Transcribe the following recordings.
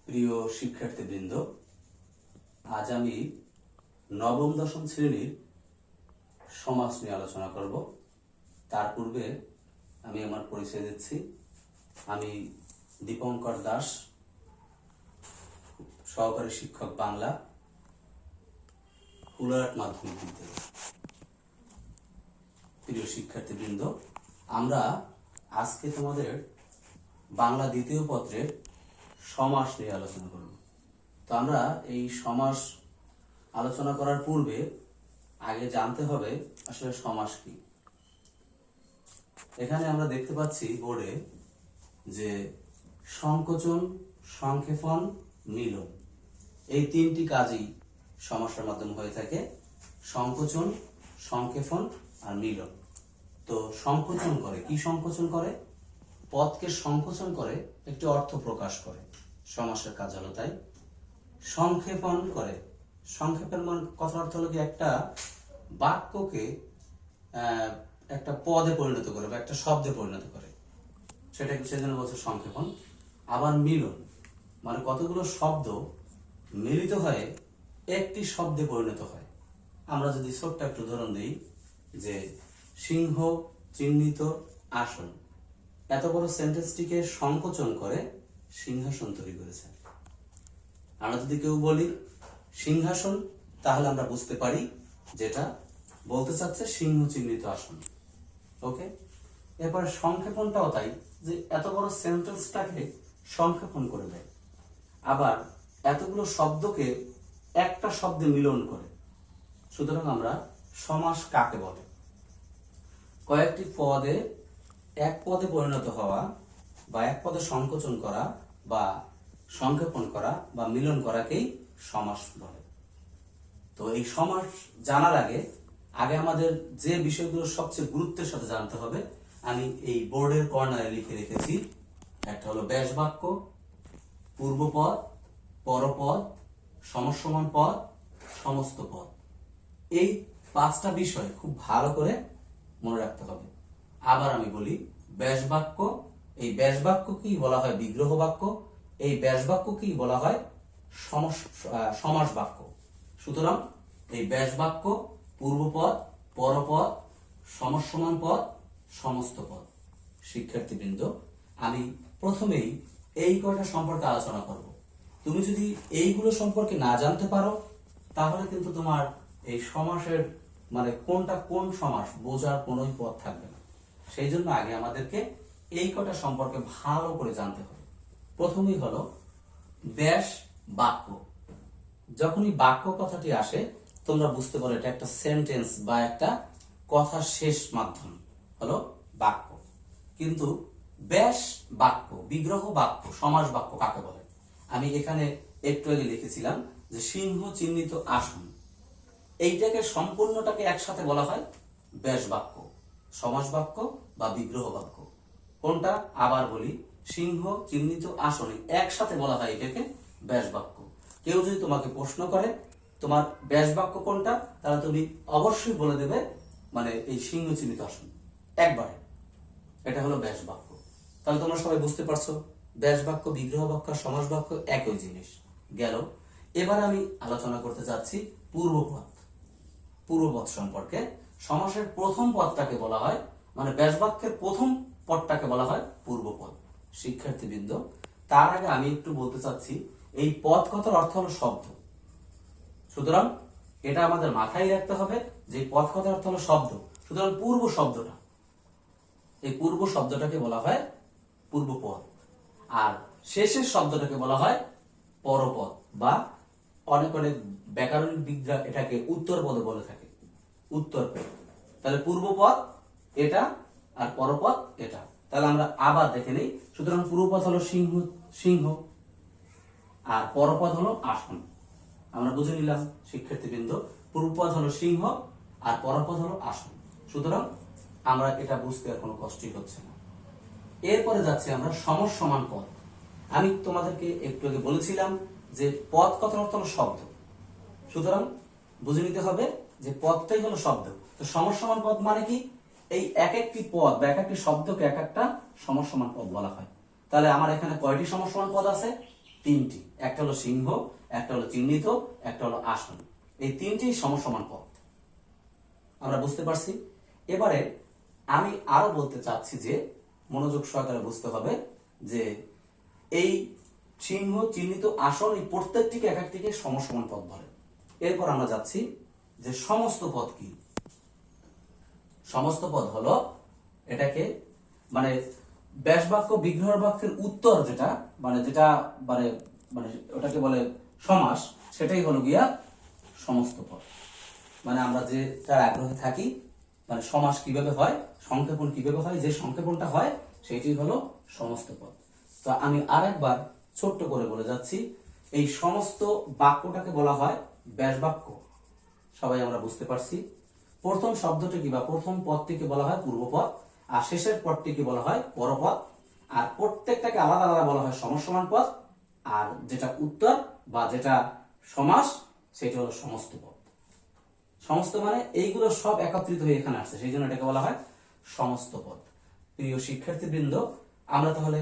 প্রিয় শিক্ষার্থীবৃন্দ, আজ আমি নবম দশম শ্রেণীর সমাস নিয়ে আলোচনা করব। তার পূর্বে আমি আমার পরিচয় দিচ্ছি। আমি দীপঙ্কর দাস, সহকারী শিক্ষক বাংলা, ফুলরহাট মাধ্যমিক বিদ্যালয়। প্রিয় শিক্ষার্থীবৃন্দ, আমরা আজকে তোমাদের বাংলা দ্বিতীয় পত্রের সমাস নিয়ে আলোচনা করব। তো আমরা এই সমাস আলোচনা করার পূর্বে আগে জানতে হবে আসলে সমাস কি। এখানে আমরা দেখতে পাচ্ছি বোর্ডে যে সংকোচন, সংক্ষেপণ, মিলন, এই তিনটি কাজই সমাসের মাধ্যমে হয়ে থাকে। সংকোচন, সংক্ষেপণ আর মিলন। তো সংকোচন করে কি? সংকোচন করে পদকে সংকোচন করে একটি অর্থ প্রকাশ করে, সমাসের কাজ হলো তাই। সংক্ষেপণ করে, সংক্ষেপণ মানে কথার অর্থ হলো কি একটা বাক্যকে একটা পদে পরিণত করে বা একটা শব্দে পরিণত করে, সেটাকে সেজন্য বলছে সংক্ষেপণ। আবার মিলন মানে কতগুলো শব্দ মিলিত হয়ে একটি শব্দে পরিণত হয়। আমরা যদি ছোট্ট একটু উদাহরণ দিই, যে সিংহ চিহ্নিত আসন, এত বড় সেন্টেন্সটিকে সংকোচন করে সিংহাসন তৈরি করেছে। আমরা যদি কেউ বলি সিংহাসন, তাহলে আমরা বুঝতে পারি যেটা বলতে চাচ্ছে সিংহ চিহ্নিত আসন। ওকে, এরপরে সংক্ষেপণটাও তাই, যে এত বড় সেন্টেন্সটাকে সংক্ষেপণ করে দেয়। আবার এতগুলো শব্দকে একটা শব্দে মিলন করে। সুতরাং আমরা সমাস কাকে বলে? কয়েকটি পদে এক পদে পরিণত হওয়া বা এক পদে সংকোচন করা বা সংক্ষেপণ করা বা মিলন করাকেই সমাস বলে। তো এই সমাস জানার আগে আমাদের যে বিষয়গুলো সবচেয়ে গুরুত্বের সাথে জানতে হবে, আমি এই বোর্ডের কর্নারে লিখে রেখেছি। একটা হলো ব্যাস বাক্য, পূর্বপদ, পরপদ, সমসমান পদ, সমস্ত পদ। এই পাঁচটা বিষয় খুব ভালো করে মনে রাখতে হবে। আবার আমি বলি, ব্যাস বাক্য, এই ব্যাস বাক্যকেই বলা হয় বিগ্রহ বাক্য, এই ব্যাস বাক্যকেই বলা হয় সমাস বাক্য। সুতরাং এই ব্যাস বাক্য, পূর্বপদ, পরপদ, সমসমান পদ, সমস্ত পদ। শিক্ষার্থীবৃন্দ, আমি প্রথমেই এই কয়টা সম্পর্কে আলোচনা করব। তুমি যদি এইগুলো সম্পর্কে না জানতে পারো, তাহলে কিন্তু তোমার এই সমাসের মানে কোনটা কোন সমাস বোঝার কোনোই পথ থাকবে না। সেই জন্য আগে আমাদেরকে এই কয়টা সম্পর্কে ভালো করে জানতে হবে। প্রথমেই হলো ব্যাস বাক্য। যখনই বাক্য কথাটি আসে, তোমরা বুঝতে পারো এটা একটা সেন্টেন্স বা একটা কথা শেষ মাধ্যম হলো বাক্য। কিন্তু ব্যাস বাক্য, বিগ্রহ বাক্য, সমাস বাক্য কাকে বলে? আমি এখানে একটু আগে লিখেছিলাম যে সিংহ চিহ্নিত আসন, এইটাকে সম্পূর্ণটাকে একসাথে বলা হয় ব্যাস বাক্য, সমাস বাক্য বা বিগ্রহ বাক্য। কোনটা? আবার বলি, সিংহ চিহ্নিত আসনে একসাথে বলা হয় এটাকে ব্যাস বাক্য। কেউ যদি তোমাকে প্রশ্ন করে তোমার ব্যাস বাক্য কোনটা, তাহলে তুমি অবশ্যই বলে দেবে মানে এই সিংহ চিহ্নিত আসন একবারে, এটা হলো ব্যাস বাক্য। তাহলে তোমরা সবাই বুঝতে পারছো ব্যাস বাক্য, বিগ্রহ বাক্য, সমাস বাক্য একই জিনিস গেল। এবার আমি আলোচনা করতে যাচ্ছি পূর্বপদ। পূর্বপদ সম্পর্কে সমাসের প্রথম পদটাকে বলা হয়, মানে ব্যাস বাক্যের প্রথম পদটাকে বলা হয় পূর্বপদ। শিক্ষার্থীবৃন্দ, তার আগে আমি একটু বলতে চাচ্ছি, এই পদ কথার অর্থ হলো শব্দ। সুতরাং এটা আমাদের মাথায় রাখতে হবে যে পদ কথার অর্থ হলো শব্দ। সুতরাং পূর্ব শব্দটা, এই পূর্ব শব্দটাকে বলা হয় পূর্বপদ, আর শেষের শব্দটাকে বলা হয় পরপদ, বা অনেক অনেক ব্যাকরণবিদরা এটাকে উত্তর পদ বলে থাকে, উত্তর পদ। তাহলে পূর্বপদ এটা আর পরপদ এটা। তাহলে আমরা আবার দেখে নেই। সুতরাং পূর্বপদ হলো সিংহ, সিংহ, আর পরপদ হলো আসন। আমরা বুঝে নিলাম শিক্ষার্থীবৃন্দ, পূর্বপদ হলো সিংহ আর পরপদ হলো আসন। সুতরাং আমরা এটা বুঝতে আর কোনো কষ্টই হচ্ছে না। এরপরে যাচ্ছি আমরা সমসমান পদ। আমি তোমাদেরকে একটু আগে বলেছিলাম যে পদ কথার অর্থ হলো শব্দ। সুতরাং বুঝে নিতে হবে যে পদটাই হলো শব্দ। তো সমসমান পদ মানে কি? এই এক একটি পদ বা এক একটি শব্দকে এক একটা সমসমান পদ বলা হয়। তাহলে আমার এখানে কয়টি সমসমান পদ আছে? তিনটি, একটা হলো সিংহ, একটা হলো চিহ্নিত, একটা হলো আসন। এই তিনটি সমসমান পদ আমরা বুঝতে পারছি। এবারে আমি আরো বলতে চাচ্ছি যে মনোযোগ সহকারে বুঝতে হবে যে এই সিংহ, চিহ্নিত, আসন এই প্রত্যেকটিকে এক একটিকে সমসমান পদ বলে। এরপর আমরা যাচ্ছি যে সমস্ত পদ কি। সমস্ত পদ হলো এটাকে মানে ব্যাস বাক্য বিগ্রহ বাক্যের উত্তর যেটা মানে মানে মানে ওটাকে বলে সমাস, সেটাই হলো গিয়া সমস্ত পদ। মানে আমরা যে তার আগ্রহে থাকি মানে সমাস কিভাবে হয়, সংক্ষেপণ কিভাবে হয়, যে সংক্ষেপণটা হয় সেটি হলো সমস্ত পদ। তো আমি আরেকবার ছোট্ট করে বলে যাচ্ছি, এই সমস্ত বাক্যটাকে বলা হয় ব্যাস বাক্য। সবাই আমরা বুঝতে পারছি। প্রথম শব্দটিকে বা প্রথম পদটিকে বলা হয় পূর্বপদ, আর শেষের পদটিকে বলা হয় পরপদ, আর প্রত্যেকটাকে আলাদা আলাদা বলা হয় সমসমান পদ, আর যেটা উত্তর বা যেটা সমাস সেটা হলো সমস্ত পদ। সমস্ত মানে এইগুলো সব একত্রিত হয়ে এখানে আসছে, সেই জন্য এটাকে বলা হয় সমস্ত পদ। প্রিয় শিক্ষার্থীবৃন্দ, আমরা তাহলে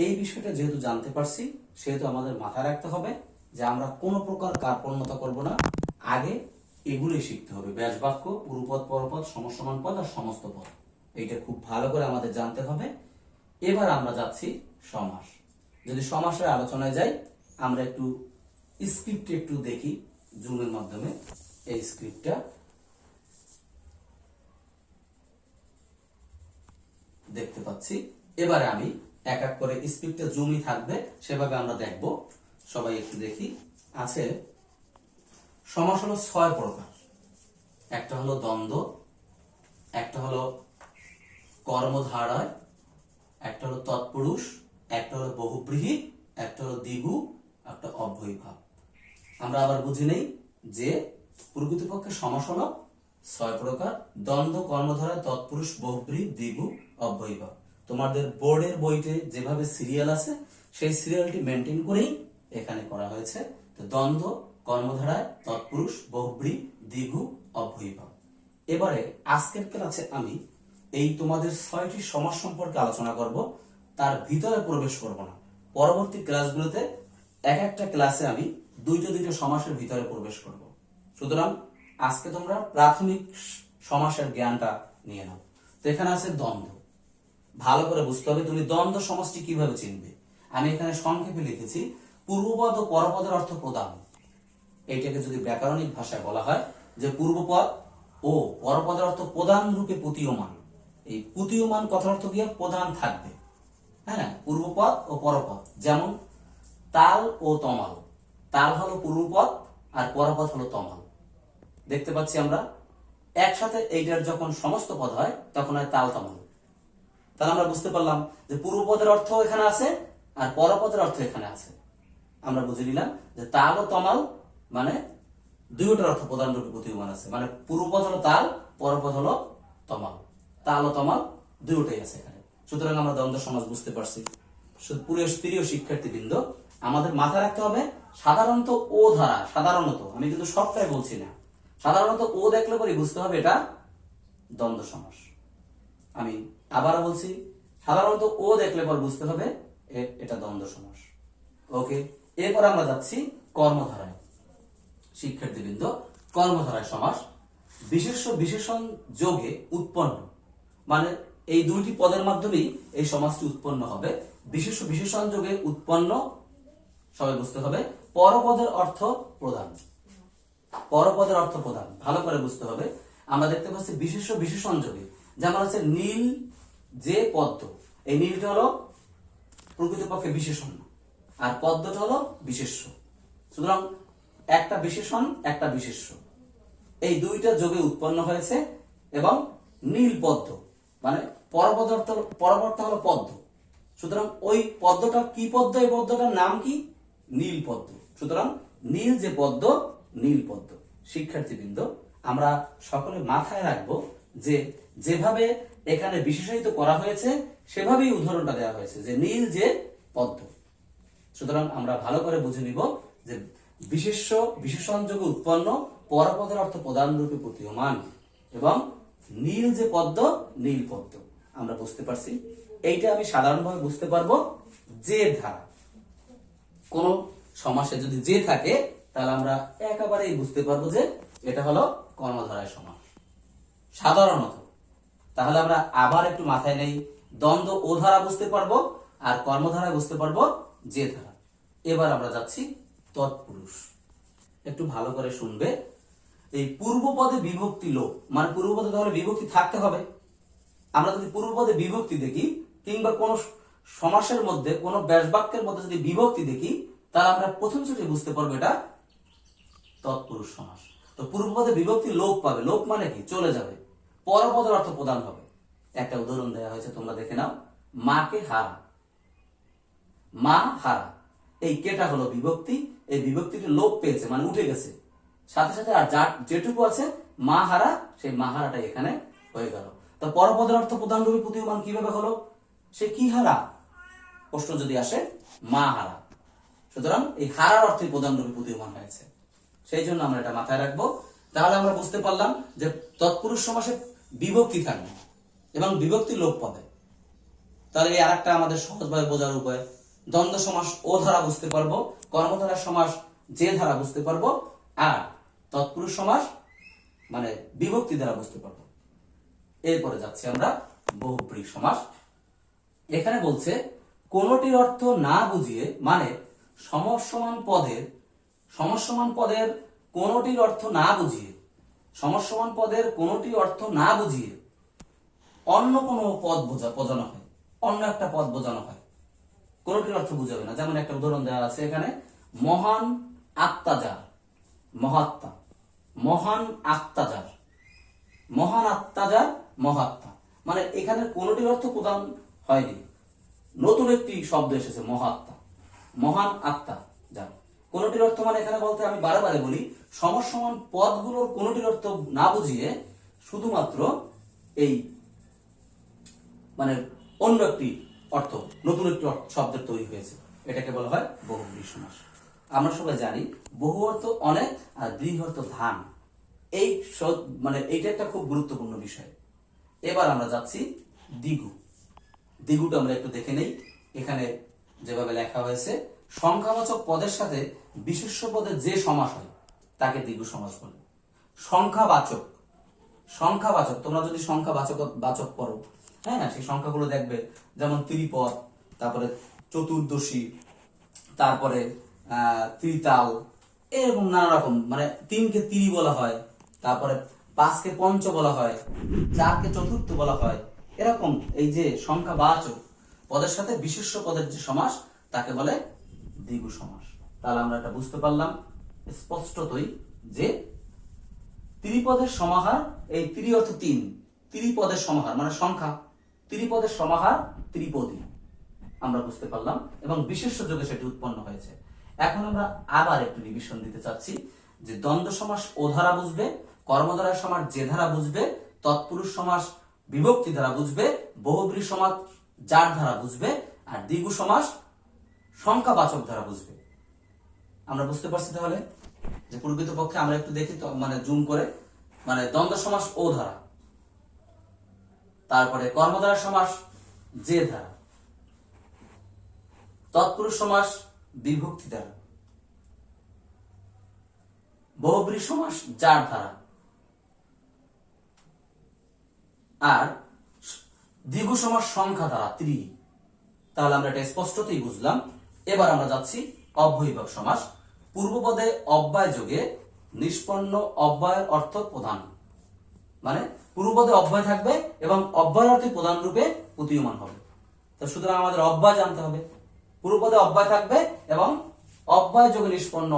এই বিষয়টা যেহেতু জানতে পারছি, সেহেতু আমাদের মাথায় রাখতে হবে যে আমরা কোনো প্রকার কার্পণ্যতা করব না, আগে এগুলোই শিখতে হবে, ব্যাস বাক্য, পূর্বপদ, পরপদ, সমসমান পদ আর সমস্ত পদ। এইটা খুব ভালো করে আমাদের জানতে হবে। এবার আমরা যাচ্ছি সমাস। যদি সমাসের আলোচনায় যাই, আমরা একটু স্ক্রিপ্ট একটু দেখি জুমের মাধ্যমে। এই স্ক্রিপ্টটা দেখতে পাচ্ছি। এবারে আমি এক এক করে স্ক্রিপ্টে জুমই থাকবে সেভাবে আমরা দেখব। সবাই একটু দেখি। আছে সমাস হলো 6 প্রকার। একটা হলো দ্বন্দ্ব, একটা হলো কর্মধারয়, একটা হলো তৎপুরুষ, একটা হলো বহুব্রীহি, একটা হলো দ্বিগু, একটা অব্যয়ীভাব। আমরা আবার বুঝে নেই যে প্রকৃতপক্ষে সমাস হলো 6 প্রকার: দ্বন্দ্ব, কর্মধারয়, তৎপুরুষ, বহুব্রীহি, দ্বিগু, অব্যয়ীভাব। তোমাদের বোর্ডের বইতে যেভাবে সিরিয়াল আছে সেই সিরিয়ালটি মেনটেন করেই এখানে করা হয়েছে। তো দ্বন্দ্ব, কর্মধারয়, তৎপুরুষ, বহুব্রীহি, দ্বিগু, অব্যয়ীভাব। এবারে আজকের ক্লাসে আমি এই তোমাদের 6টি সমাস সম্পর্কে আলোচনা করব, তার ভিতরে প্রবেশ করব না। পরবর্তী ক্লাসগুলোতে এক একটা ক্লাসে আমি দুইটা সমাসের ভিতরে প্রবেশ করব। সুতরাং আজকে তোমরা প্রাথমিক সমাসের জ্ঞানটা নিয়ে নাও। তো এখানে আছে দ্বন্দ্ব। ভালো করে বুঝতে হবে তুমি দ্বন্দ্ব সমাসটি কিভাবে চিনবে। আমি এখানে সংক্ষেপে লিখেছি পূর্বপদ ও পরপদের অর্থ প্রদান। এইটাকে যদি ব্যাকরণিক ভাষায় বলা হয় যে পূর্বপদ ও পরপদের অর্থ প্রধান রূপে প্রতীয়মান। এই প্রতীয়মান কথার অর্থ কি প্রধান থাকবে। হ্যাঁ, পূর্বপদ ও পরপদ, যেমন তাল ও তমাল। তাল হলো পূর্বপদ আর পরপদ হলো তমাল। দেখতে পাচ্ছি আমরা একসাথে এইটার যখন সমস্ত পদ হয় তখন হয় তাল তমাল। তাহলে আমরা বুঝতে পারলাম যে পূর্বপদের অর্থ এখানে আছে আর পরপদের অর্থ এখানে আছে। আমরা বুঝে নিলাম যে তাল ও তমাল মানে দুইটার অর্থ প্রধান রূপে প্রতীয়মান আছে। মানে পূর্বপদ হলো তাল, পরপদ হলো তমাল। তাল ও তমাল দুইটাই আছে এখানে। সুতরাং আমরা দ্বন্দ্ব সমাস বুঝতে পারছি। প্রিয় শিক্ষার্থীবৃন্দ, আমাদের মাথায় রাখতে হবে সাধারণত ও ধারা, সাধারণত, আমি কিন্তু সবটাই বলছি না, সাধারণত ও দেখলে পরে বুঝতে হবে এটা দ্বন্দ্ব সমাস। আমি আবারও বলছি, সাধারণত ও দেখলে পর বুঝতে হবে এটা দ্বন্দ্ব সমাস। ওকে, এরপর আমরা যাচ্ছি কর্মধারায়। শিক্ষার্থীবৃন্দ, কর্মধারায় সমাস বিশেষ্য বিশেষণ যোগে উৎপন্ন, মানে এই দুইটি পদের মাধ্যমেই এই সমাসটি উৎপন্ন হবে। বিশেষ্য বিশেষণ যোগে উৎপন্ন, সবাই বুঝতে হবে। পরপদের অর্থ প্রধান। পরপদের অর্থ প্রধান ভালো করে বুঝতে হবে। আমরা দেখতে পাচ্ছি বিশেষ্য বিশেষণ যোগে, যেমন হচ্ছে নীল যে পদ্ম, এই নীলটা হলো প্রকৃতপক্ষে বিশেষণ আর পদ্মটা হলো বিশেষ্য। সুতরাং একটা বিশেষণ একটা বিশেষ্য, এই দুইটা যোগে উৎপন্ন হয়েছে। এবং নীল পদ্ম মানে পরপদটা হলো পদ্ম। সুতরাং ওই পদ্মটা কি পদ্ম, এই পদ্মটার নাম কি? নীল পদ্ম। সুতরাং নীল যে পদ্ম, নীল পদ্ম। শিক্ষার্থীবৃন্দ, আমরা সকলে মাথায় রাখবো যে যেভাবে এখানে বিশেষায়িত করা হয়েছে সেভাবেই উদাহরণটা দেওয়া হয়েছে যে নীল যে পদ্ম। সুতরাং আমরা ভালো করে বুঝে নিব যে বিশেষ্য বিশেষণ যোগে উৎপন্ন, পরপদের অর্থ প্রধান রূপে প্রতীয়মান এবং নীল যে পদ্ম, নীল পদ্ম। আমরা বুঝতে পারছি। এইটা আমি সাধারণভাবে বুঝতে পারবো যে ধারা, কোন সমাসে যদি যে থাকে তাহলে আমরা একেবারেই বুঝতে পারবো যে এটা হলো কর্মধারয় সমাস সাধারণত। তাহলে আমরা আবার একটু মাথায় নেই, দ্বন্দ্ব ও ধারা বুঝতে পারবো আর কর্মধারায় বুঝতে পারবো যে ধারা। এবার আমরা যাচ্ছি তৎপুরুষ। একটু ভালো করে শুনবে। এই পূর্বপদে বিভক্তি লোপ, মানে পূর্বপদে তাহলে বিভক্তি থাকতে হবে। আমরা যদি পূর্বপদে বিভক্তি দেখি কিংবা কোন সমাসের মধ্যে কোন ব্যাসবাক্যের মধ্যে যদি বিভক্তি দেখি তাহলে আমরা প্রথম চোখে বুঝতে পারবো এটা তৎপুরুষ সমাস। তো পূর্বপদে বিভক্তি লোপ পাবে, লোপ মানে কি চলে যাবে, পরপদের অর্থ প্রদান হবে। একটা উদাহরণ দেওয়া হয়েছে, তোমরা দেখে নাও। মাকে হারা, মা হারা, এই কেটা হলো বিভক্তি, এই বিভক্তিটি লোপ পেয়েছে মানে উঠে গেছে, সাথে সাথে আর যেটুকু আছে মা হারা, সেই মা হারাটা এখানে হয়ে গেল। তো পরপদের অর্থ প্রধান রূপে প্রতীয়মান কিভাবে হলো? সে কি হারা প্রশ্ন যদি আসে, মা হারা, সুতরাং এই হারার অর্থে প্রধান রূপে প্রতীয়মান হয়েছে, সেই জন্য আমরা এটা মাথায় রাখবো। তাহলে আমরা বুঝতে পারলাম যে তৎপুরুষ সমাসে বিভক্তি থাকবে এবং বিভক্তি লোপ পাবে। তাহলে এই আরেকটা আমাদের সহজভাবে বোঝার উপায়, দ্বন্দ্ব সমাস ও ধারা বুঝতে পারবো, কর্মধারার সমাস যে ধারা বুঝতে পারবো, আর তৎপুরুষ সমাস মানে বিভক্তি দ্বারা বুঝতে পারবো। এরপরে যাচ্ছি আমরা বহুব্রী সমাস। এখানে বলছে কোনটির অর্থ না বুঝিয়ে, মানে সমসমান পদের কোনটির অর্থ না বুঝিয়ে, সমসমান পদের কোনটি অর্থ না বুঝিয়ে অন্য কোনো পদ বোঝানো হয়, অন্য একটা পদ বোঝানো হয়, কোনটির অর্থ বুঝাবে না। যেমন একটা উদাহরণ দেওয়া আছে এখানে, মহান আত্মাজার, মহাত্মা, মহান আত্মাজার, মহান আত্মাজার মহাত্মা, মানে এখানে কোনটির অর্থ প্রদান হয়নি, নতুন একটি শব্দ এসেছে মহাত্মা, মহান আত্মা যার। কোনটির অর্থ মানে এখানে বলতে আমি বারে বারে বলি, সমসমান পদগুলোর কোনটির অর্থ না বুঝিয়ে শুধুমাত্র এই মানে অন্য একটি অর্থ, নতুন একটি শব্দের তৈরি হয়েছে, এটাকে বলা হয় বহুব্রী সমাস। আমরা সবাই জানি বহু অর্থ অনেক আর ব্রী অর্থ ধান, এই মানে এইটা একটা খুব গুরুত্বপূর্ণ বিষয়। এবার আমরা যাচ্ছি দ্বিগু। দ্বিগুটা আমরা একটু দেখে নেই। এখানে যেভাবে লেখা হয়েছে, সংখ্যাবাচক পদের সাথে বিশেষ্য পদের যে সমাস হয় তাকে দ্বিগু সমাস বলে। সংখ্যাবাচক, সংখ্যাবাচক, তোমরা যদি সংখ্যাবাচক পড়ো, হ্যাঁ, সেই সংখ্যাগুলো দেখবে, যেমন ত্রিপদ, তারপরে চতুর্দশী, তারপরে ত্রিতাল, এরকম নানা রকম, মানে 3কে ত্রি বলা হয়, তারপরে 5কে পঞ্চ বলা হয়, 4কে চতুর্থ বলা হয়, এরকম এই যে সংখ্যাবাচক পদের সাথে বিশেষ্য পদের যে সমাস তাকে বলে দ্বিগু সমাস। তাহলে আমরা এটা বুঝতে পারলাম স্পষ্টতই যে ত্রিপদের সমাহার, এই ত্রি অর্থ 3, ত্রিপদের সমাহার মানে সংখ্যা, ত্রিপদের সমাহার ত্রিপদী, আমরা বুঝতে পারলাম, এবং বিশেষ্য যোগে সেটি উৎপন্ন হয়েছে। এখন আমরা আবার একটু রিভিশন দিতে চাচ্ছি যে দ্বন্দ্ব সমাস ও ধারা বুঝবে, কর্মধারয় সমাস যে ধারা বুঝবে, তৎপুরুষ সমাস বিভক্তি দ্বারা বুঝবে, বহুব্রী সমাস যার ধারা বুঝবে, আর দ্বিগু সমাস সংখ্যাবাচক ধারা বুঝবে। আমরা বুঝতে পারছি তাহলে যে প্রকৃতপক্ষে আমরা একটু দেখি মানে জুম করে, মানে দ্বন্দ্ব সমাস ও ধারা, তারপরে কর্মধারয় সমাস যে ধারা, তৎপুরুষ সমাস বিভক্তি দ্বারা, বহুব্রী সমাস যার ধারা, আর দ্বিগু সমাস সংখ্যা দ্বারা ত্রি। তাহলে আমরা এটা স্পষ্টতই বুঝলাম। এবার আমরা যাচ্ছি অব্যয়ীভাব সমাস। পূর্বপদে অব্যয় যোগে নিষ্পন্ন অব্যয়ের অর্থ প্রধান, মানে পূর্বপদে অব্যয় থাকবে এবং অব্যয় অর্থে প্রধান রূপে প্রতীয়মান হবে। তো সুতরাং আমাদের অব্যয় জানতে হবে, পূর্বপদে অব্যয় থাকবে এবং অব্যয় যোগে নিষ্পন্ন